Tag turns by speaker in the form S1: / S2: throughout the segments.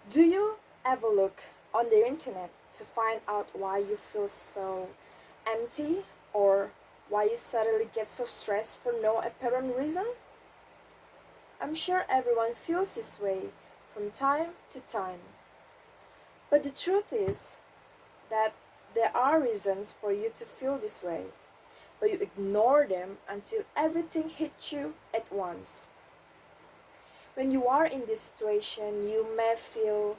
S1: Do you ever look on the internet to find out why you feel so empty or why you suddenly get so stressed for no apparent reason? I'm sure everyone feels this way from time to time. But the truth is that there are reasons for you to feel this way, but you ignore them until everything hits you at once. When you are in this situation, you may feel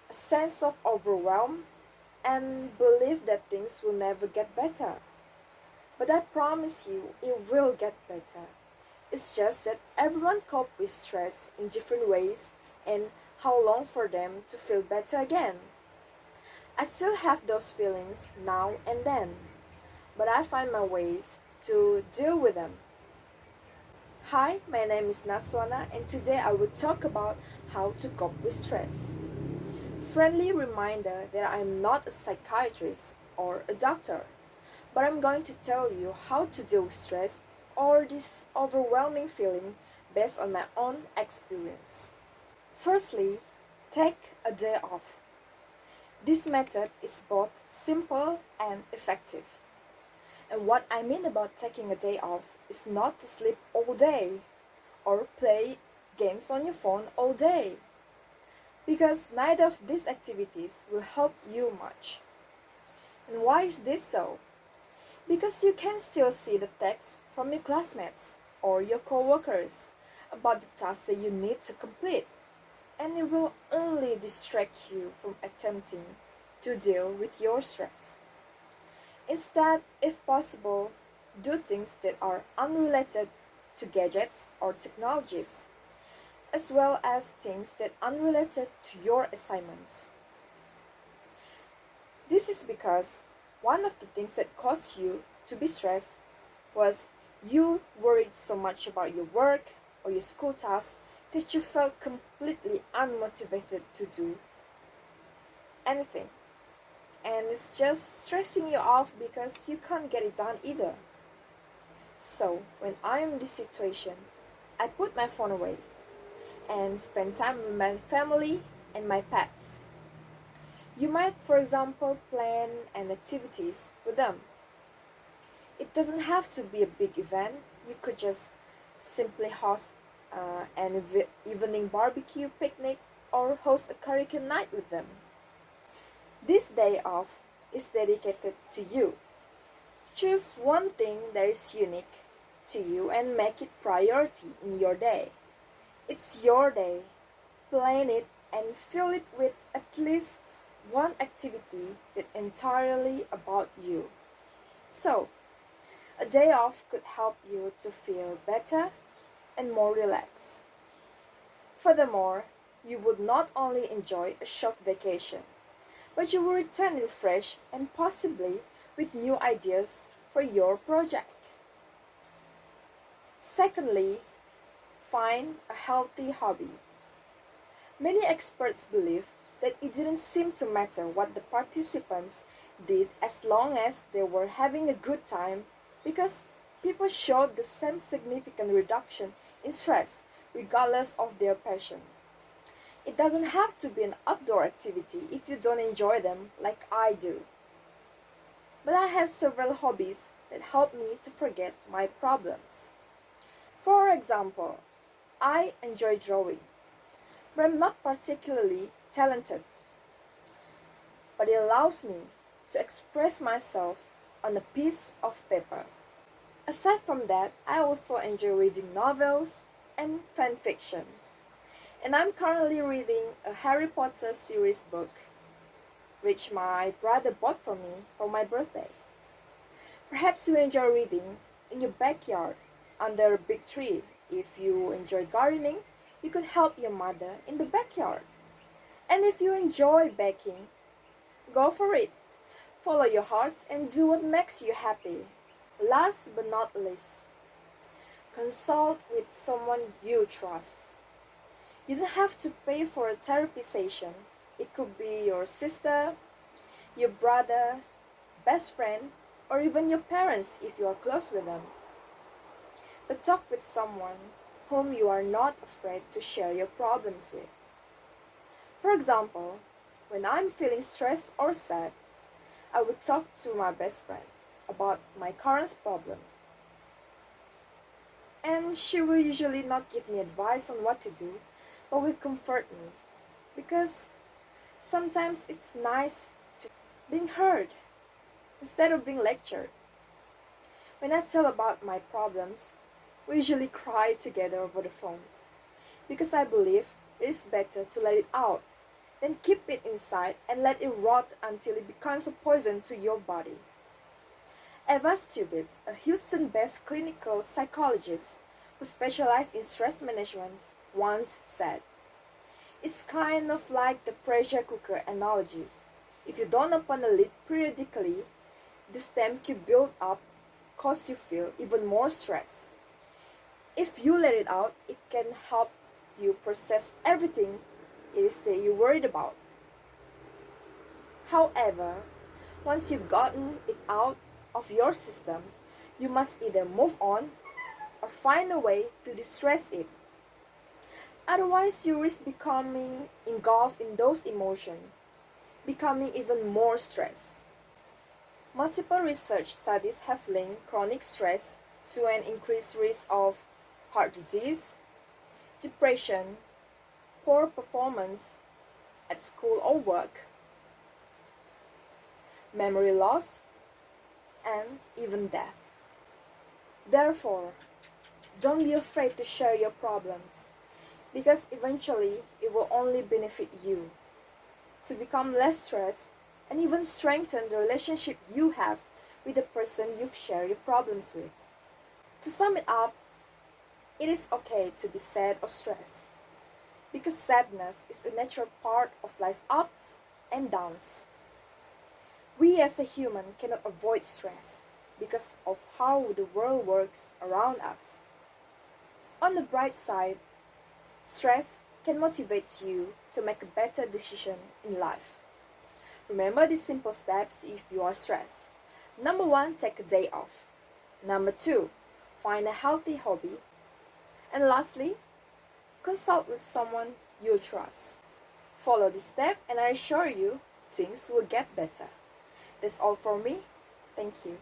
S1: a sense of overwhelm and believe that things will never get better. But I promise you, it will get better. It's just that everyone copes with stress in different ways and how long for them to feel better again. I still have those feelings now and then, but I find my ways to deal with them. Hi, my name is Naswana and today I will talk about how to cope with stress. Friendly reminder that I'm not a psychiatrist or a doctor, but I'm going to tell you how to deal with stress or this overwhelming feeling based on my own experience. Firstly, take a day off. This method is both simple and effective. And what I mean about taking a day off is not to sleep all day or play games on your phone all day, because neither of these activities will help you much. And why is this so? Because you can still see the text from your classmates or your coworkers about the tasks that you need to complete, and it will only distract you from attempting to deal with your stress. Instead, if possible, do things that are unrelated to gadgets or technologies, as well as things that are unrelated to your assignments. This is because one of the things that caused you to be stressed was you worried so much about your work or your school tasks that you felt completely unmotivated to do anything. And it's just stressing you off because you can't get it done either. So, when I'm in this situation, I put my phone away and spend time with my family and my pets. You might, for example, plan an activities with them. It doesn't have to be a big event. You could just simply host an evening barbecue picnic or host a karaoke night with them. This day off is dedicated to you. Choose one thing that is unique to you and make it priority in your day. It's your day. Plan it and fill it with at least one activity that entirely about you. So, a day off could help you to feel better and more relaxed. Furthermore, you would not only enjoy a short vacation, but you will return refreshed and possibly with new ideas for your project. Secondly, find a healthy hobby. Many experts believe that it didn't seem to matter what the participants did as long as they were having a good time, because people showed the same significant reduction in stress regardless of their passion. It doesn't have to be an outdoor activity if you don't enjoy them like I do. But I have several hobbies that help me to forget my problems. For example, I enjoy drawing, but I'm not particularly talented. But it allows me to express myself on a piece of paper. Aside from that, I also enjoy reading novels and fan fiction. And I'm currently reading a Harry Potter series book, which my brother bought for me for my birthday. Perhaps you enjoy reading in your backyard under a big tree. If you enjoy gardening, you could help your mother in the backyard. And if you enjoy baking, go for it. Follow your hearts and do what makes you happy. Last but not least, consult with someone you trust. You don't have to pay for a therapy session. It could be your sister, your brother, best friend, or even your parents if you are close with them. But talk with someone whom you are not afraid to share your problems with. For example, when I'm feeling stressed or sad, I would talk to my best friend about my current problem. And she will usually not give me advice on what to do, but will comfort me. Because sometimes it's nice to being heard instead of being lectured. When I tell about my problems, we usually cry together over the phones. Because I believe it is better to let it out than keep it inside and let it rot until it becomes a poison to your body. Eva Stubitz, a Houston-based clinical psychologist who specialized in stress management, once said, "It's kind of like the pressure cooker analogy. If you don't open the lid periodically, the steam can build up, cause you feel even more stress. If you let it out, it can help you process everything it is that you're worried about. However, once you've gotten it out of your system, you must either move on or find a way to distress it. Otherwise, you risk becoming engulfed in those emotions, becoming even more stressed." Multiple research studies have linked chronic stress to an increased risk of heart disease, depression, poor performance at school or work, memory loss, and even death. Therefore, don't be afraid to share your problems, because eventually it will only benefit you to become less stressed and even strengthen the relationship you have with the person you've shared your problems with. To sum it up, it is okay to be sad or stressed, because sadness is a natural part of life's ups and downs. We as a human cannot avoid stress because of how the world works around us. On the bright side, stress can motivate you to make a better decision in life. Remember these simple steps if you are stressed. Number 1, take a day off. Number 2, find a healthy hobby. And lastly, consult with someone you trust. Follow this step and I assure you things will get better. That's all for me. Thank you.